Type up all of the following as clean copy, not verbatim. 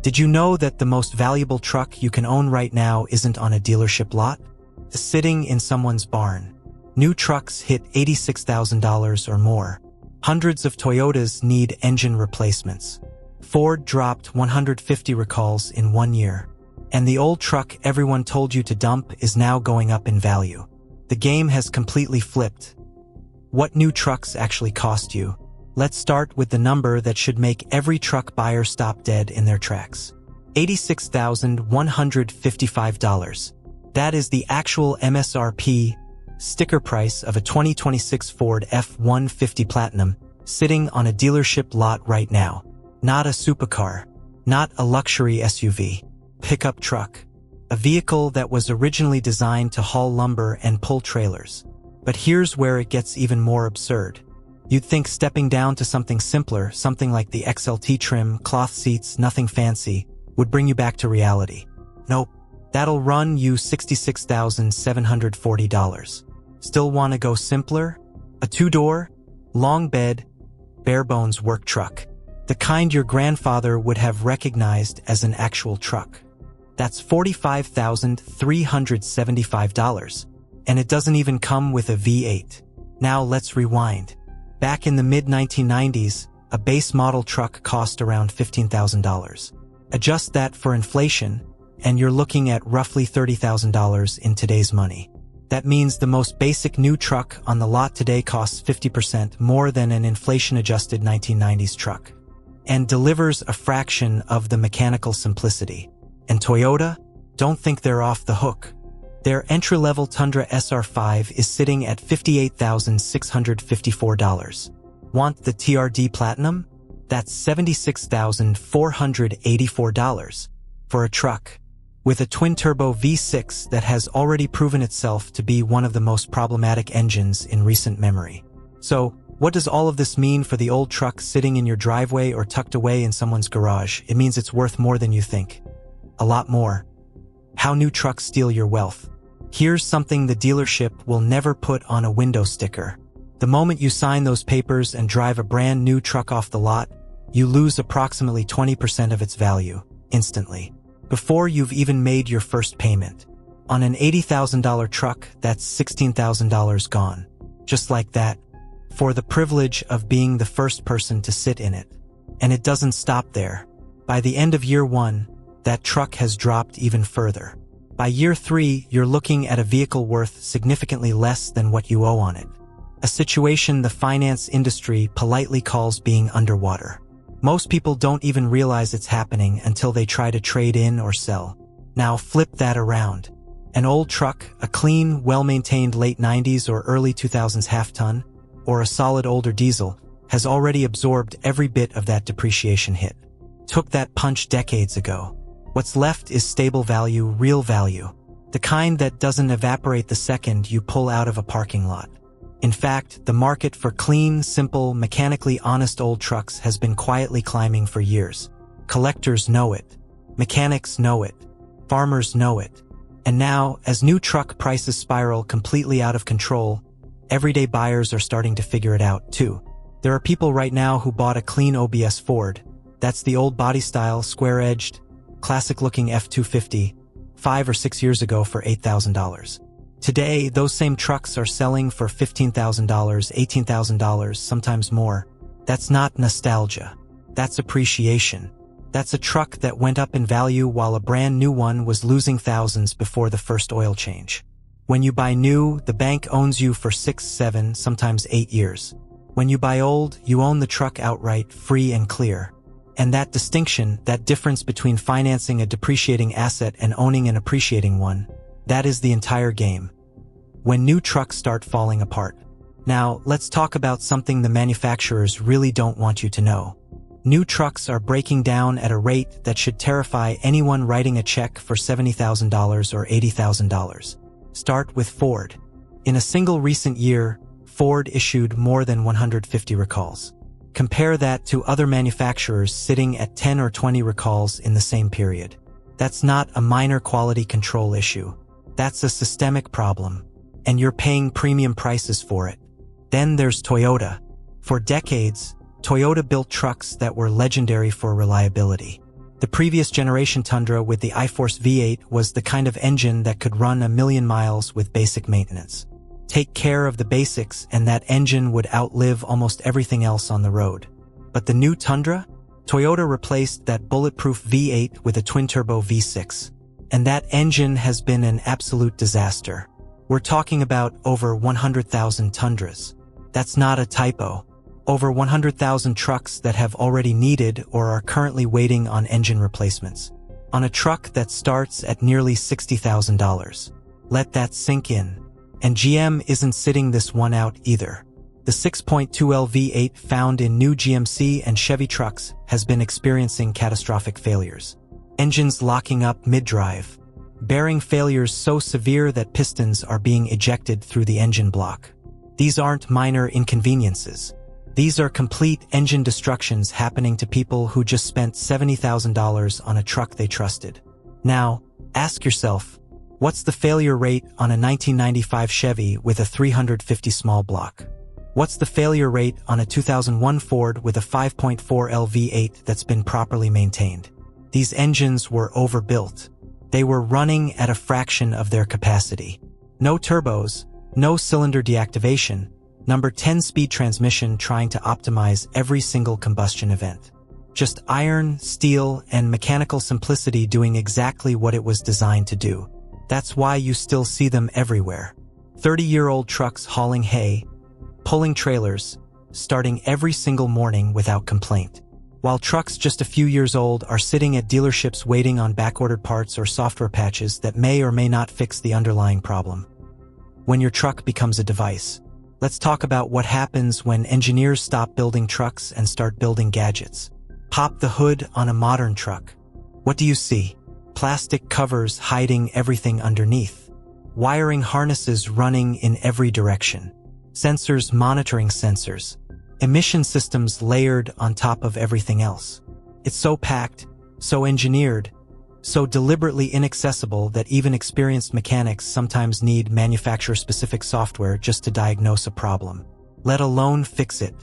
Did you know that the most valuable truck you can own right now isn't on a dealership lot? It's sitting in someone's barn. New trucks hit $86,000 or more. Hundreds of Toyotas need engine replacements. Ford dropped 150 recalls in 1 year. And the old truck everyone told you to dump is now going up in value. The game has completely flipped. What new trucks actually cost you? Let's start with the number that should make every truck buyer stop dead in their tracks. $86,155. That is the actual MSRP sticker price of a 2026 Ford F-150 Platinum sitting on a dealership lot right now. Not a supercar, not a luxury SUV. Pickup truck. A vehicle that was originally designed to haul lumber and pull trailers. But here's where it gets even more absurd. You'd think stepping down to something simpler, something like the XLT trim, cloth seats, nothing fancy, would bring you back to reality. Nope. That'll run you $66,740. Still want to go simpler? A 2-door, long bed, bare-bones work truck. The kind your grandfather would have recognized as an actual truck. That's $45,375. And it doesn't even come with a V8. Now let's rewind. Back in the mid-1990s, a base model truck cost around $15,000. Adjust that for inflation, and you're looking at roughly $30,000 in today's money. That means the most basic new truck on the lot today costs 50% more than an inflation-adjusted 1990s truck, and delivers a fraction of the mechanical simplicity. And Toyota? Don't think they're off the hook. Their entry-level Tundra SR5 is sitting at $58,654. Want the TRD Platinum? That's $76,484 for a truck. With a twin-turbo V6 that has already proven itself to be one of the most problematic engines in recent memory. So, what does all of this mean for the old truck sitting in your driveway or tucked away in someone's garage? It means it's worth more than you think. A lot more. How new trucks steal your wealth. Here's something the dealership will never put on a window sticker. The moment you sign those papers and drive a brand new truck off the lot, you lose approximately 20% of its value, instantly, before you've even made your first payment. On an $80,000 truck, that's $16,000 gone. Just like that, for the privilege of being the first person to sit in it. And it doesn't stop there. By the end of year 1, that truck has dropped even further. By year 3, you're looking at a vehicle worth significantly less than what you owe on it. A situation the finance industry politely calls being underwater. Most people don't even realize it's happening until they try to trade in or sell. Now flip that around. An old truck, a clean, well-maintained late 90s or early 2000s half-ton, or a solid older diesel, has already absorbed every bit of that depreciation hit. Took that punch decades ago. What's left is stable value, real value. The kind that doesn't evaporate the second you pull out of a parking lot. In fact, the market for clean, simple, mechanically honest old trucks has been quietly climbing for years. Collectors know it. Mechanics know it. Farmers know it. And now, as new truck prices spiral completely out of control, everyday buyers are starting to figure it out, too. There are people right now who bought a clean OBS Ford. That's the old body style, square-edged, classic-looking F-250, 5 or 6 years ago for $8,000. Today, those same trucks are selling for $15,000, $18,000, sometimes more. That's not nostalgia. That's appreciation. That's a truck that went up in value while a brand new one was losing thousands before the first oil change. When you buy new, the bank owns you for 6, 7, sometimes 8 years. When you buy old, you own the truck outright, free and clear. And that distinction, that difference between financing a depreciating asset and owning an appreciating one, that is the entire game. When new trucks start falling apart. Now, let's talk about something the manufacturers really don't want you to know. New trucks are breaking down at a rate that should terrify anyone writing a check for $70,000 or $80,000. Start with Ford. In a single recent year, Ford issued more than 150 recalls. Compare that to other manufacturers sitting at 10 or 20 recalls in the same period. That's not a minor quality control issue. That's a systemic problem, and you're paying premium prices for it. Then there's Toyota. For decades, Toyota built trucks that were legendary for reliability. The previous generation Tundra with the iForce V8 was the kind of engine that could run 1,000,000 miles with basic maintenance. Take care of the basics and that engine would outlive almost everything else on the road. But the new Tundra? Toyota replaced that bulletproof V8 with a twin-turbo V6. And that engine has been an absolute disaster. We're talking about over 100,000 Tundras. That's not a typo. Over 100,000 trucks that have already needed or are currently waiting on engine replacements. On a truck that starts at nearly $60,000. Let that sink in. And GM isn't sitting this one out either. The 6.2L V8 found in new GMC and Chevy trucks has been experiencing catastrophic failures. Engines locking up mid-drive. Bearing failures so severe that pistons are being ejected through the engine block. These aren't minor inconveniences. These are complete engine destructions happening to people who just spent $70,000 on a truck they trusted. Now, ask yourself, what's the failure rate on a 1995 Chevy with a 350 small block? What's the failure rate on a 2001 Ford with a 5.4L V8 that's been properly maintained? These engines were overbuilt. They were running at a fraction of their capacity. No turbos, no cylinder deactivation, number 10-speed transmission trying to optimize every single combustion event. Just iron, steel, and mechanical simplicity doing exactly what it was designed to do. That's why you still see them everywhere. 30-year-old trucks hauling hay, pulling trailers, starting every single morning without complaint. While trucks just a few years old are sitting at dealerships waiting on backordered parts or software patches that may or may not fix the underlying problem. When your truck becomes a device. Let's talk about what happens when engineers stop building trucks and start building gadgets. Pop the hood on a modern truck. What do you see? Plastic covers hiding everything underneath. Wiring harnesses running in every direction. Sensors monitoring sensors. Emission systems layered on top of everything else. It's so packed, so engineered, so deliberately inaccessible that even experienced mechanics sometimes need manufacturer-specific software just to diagnose a problem, let alone fix it.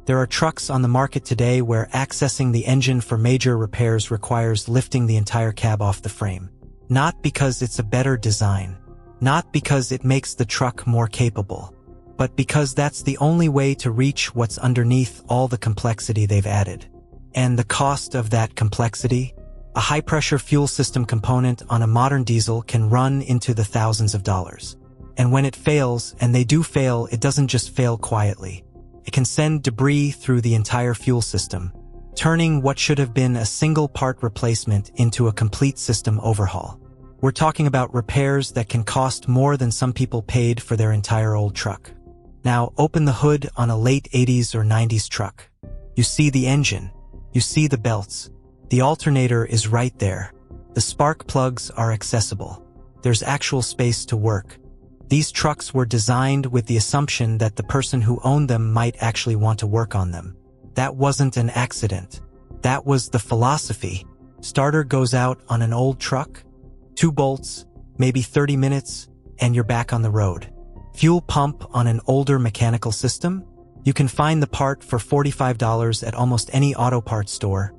There are trucks on the market today where accessing the engine for major repairs requires lifting the entire cab off the frame. Not because it's a better design, not because it makes the truck more capable, but because that's the only way to reach what's underneath all the complexity they've added. And the cost of that complexity? A high-pressure fuel system component on a modern diesel can run into the thousands of dollars. And when it fails, and they do fail, it doesn't just fail quietly. It can send debris through the entire fuel system, turning what should have been a single part replacement into a complete system overhaul. We're talking about repairs that can cost more than some people paid for their entire old truck. Now, open the hood on a late 80s or 90s truck. You see the engine. You see the belts. The alternator is right there. The spark plugs are accessible. There's actual space to work. These trucks were designed with the assumption that the person who owned them might actually want to work on them. That wasn't an accident. That was the philosophy. Starter goes out on an old truck, 2 bolts, maybe 30 minutes, and you're back on the road. Fuel pump on an older mechanical system? You can find the part for $45 at almost any auto parts store.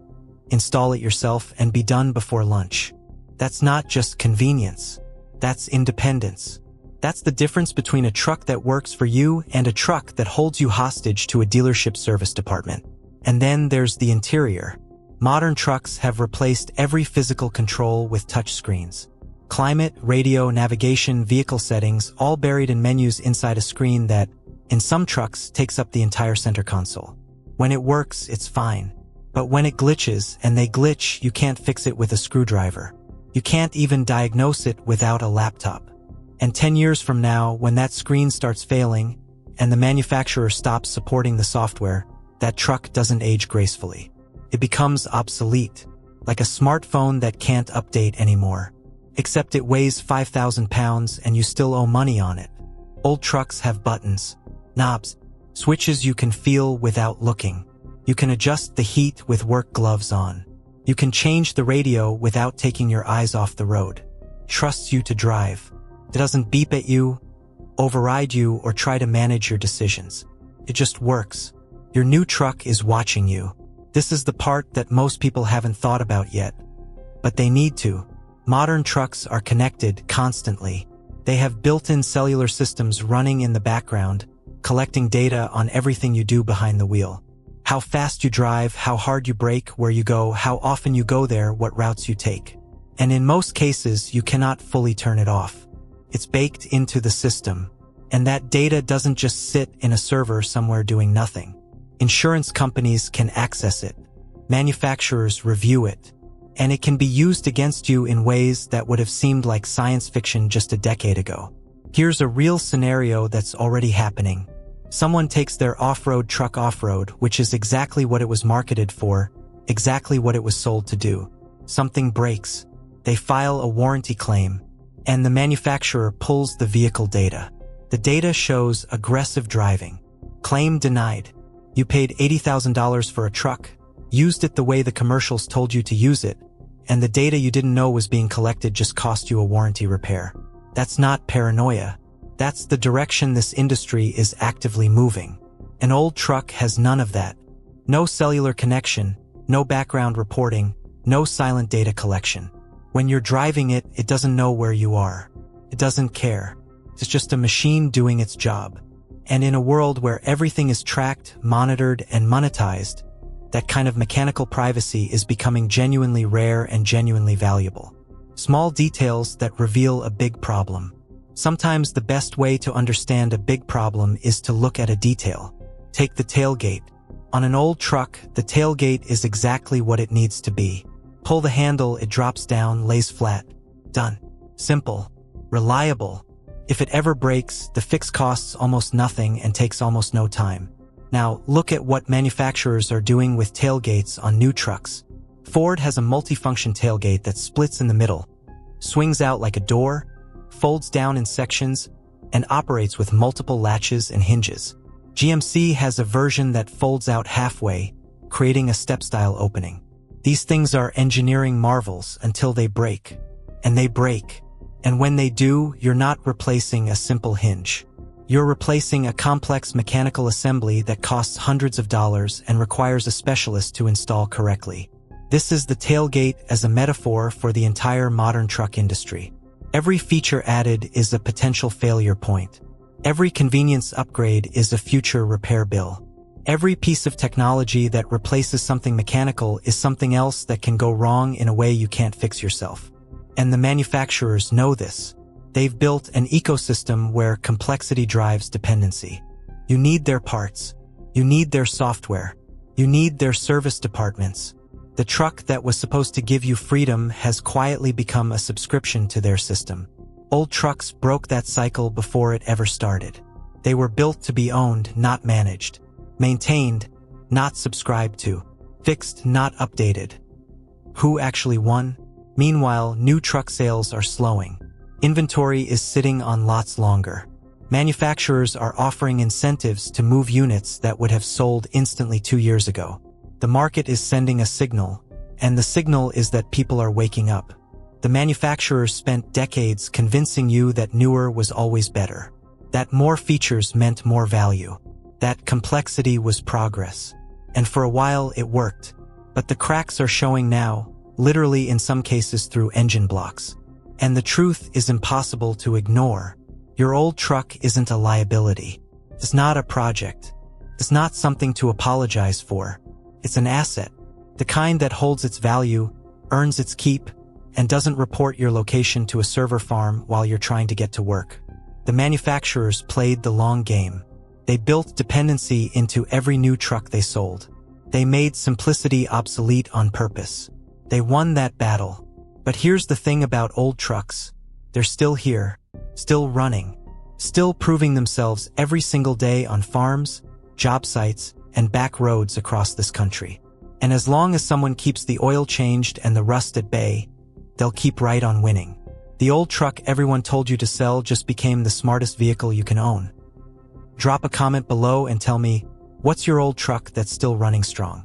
Install it yourself and be done before lunch. That's not just convenience. That's independence. That's the difference between a truck that works for you and a truck that holds you hostage to a dealership service department. And then there's the interior. Modern trucks have replaced every physical control with touchscreens. Climate, radio, navigation, vehicle settings, all buried in menus inside a screen that, in some trucks, takes up the entire center console. When it works, it's fine. But when it glitches, and they glitch, you can't fix it with a screwdriver. You can't even diagnose it without a laptop. And 10 years from now, when that screen starts failing, and the manufacturer stops supporting the software, that truck doesn't age gracefully. It becomes obsolete, like a smartphone that can't update anymore. Except it weighs 5,000 pounds and you still owe money on it. Old trucks have buttons, knobs, switches you can feel without looking. You can adjust the heat with work gloves on. You can change the radio without taking your eyes off the road. Trusts you to drive. It doesn't beep at you, override you, or try to manage your decisions. It just works. Your new truck is watching you. This is the part that most people haven't thought about yet. But they need to. Modern trucks are connected constantly. They have built-in cellular systems running in the background, collecting data on everything you do behind the wheel. How fast you drive, how hard you brake, where you go, how often you go there, what routes you take. And in most cases, you cannot fully turn it off. It's baked into the system. And that data doesn't just sit in a server somewhere doing nothing. Insurance companies can access it. Manufacturers review it. And it can be used against you in ways that would have seemed like science fiction just a decade ago. Here's a real scenario that's already happening. Someone takes their off-road truck off-road, which is exactly what it was marketed for, exactly what it was sold to do. Something breaks. They file a warranty claim, and the manufacturer pulls the vehicle data. The data shows aggressive driving. Claim denied. You paid $80,000 for a truck, used it the way the commercials told you to use it, and the data you didn't know was being collected just cost you a warranty repair. That's not paranoia. That's the direction this industry is actively moving. An old truck has none of that. No cellular connection, no background reporting, no silent data collection. When you're driving it, it doesn't know where you are. It doesn't care. It's just a machine doing its job. And in a world where everything is tracked, monitored, and monetized, that kind of mechanical privacy is becoming genuinely rare and genuinely valuable. Small details that reveal a big problem. Sometimes the best way to understand a big problem is to look at a detail. Take the tailgate. On an old truck, the tailgate is exactly what it needs to be. Pull the handle, it drops down, lays flat. Done. Simple. Reliable. If it ever breaks, the fix costs almost nothing and takes almost no time. Now, look at what manufacturers are doing with tailgates on new trucks. Ford has a multifunction tailgate that splits in the middle, swings out like a door, folds down in sections, and operates with multiple latches and hinges. GMC has a version that folds out halfway, creating a step-style opening. These things are engineering marvels until they break. And they break. And when they do, you're not replacing a simple hinge. You're replacing a complex mechanical assembly that costs hundreds of dollars and requires a specialist to install correctly. This is the tailgate as a metaphor for the entire modern truck industry. Every feature added is a potential failure point. Every convenience upgrade is a future repair bill. Every piece of technology that replaces something mechanical is something else that can go wrong in a way you can't fix yourself. And the manufacturers know this. They've built an ecosystem where complexity drives dependency. You need their parts. You need their software. You need their service departments. The truck that was supposed to give you freedom has quietly become a subscription to their system. Old trucks broke that cycle before it ever started. They were built to be owned, not managed. Maintained, not subscribed to. Fixed, not updated. Who actually won? Meanwhile, new truck sales are slowing. Inventory is sitting on lots longer. Manufacturers are offering incentives to move units that would have sold instantly 2 years ago. The market is sending a signal, and the signal is that people are waking up. The manufacturers spent decades convincing you that newer was always better, that more features meant more value, that complexity was progress. And for a while it worked. But the cracks are showing now, literally in some cases through engine blocks. And the truth is impossible to ignore. Your old truck isn't a liability. It's not a project. It's not something to apologize for. It's an asset. The kind that holds its value, earns its keep, and doesn't report your location to a server farm while you're trying to get to work. The manufacturers played the long game. They built dependency into every new truck they sold. They made simplicity obsolete on purpose. They won that battle. But here's the thing about old trucks. They're still here, still running, still proving themselves every single day on farms, job sites, and back roads across this country. And as long as someone keeps the oil changed and the rust at bay, they'll keep right on winning. The old truck everyone told you to sell just became the smartest vehicle you can own. Drop a comment below and tell me, what's your old truck that's still running strong?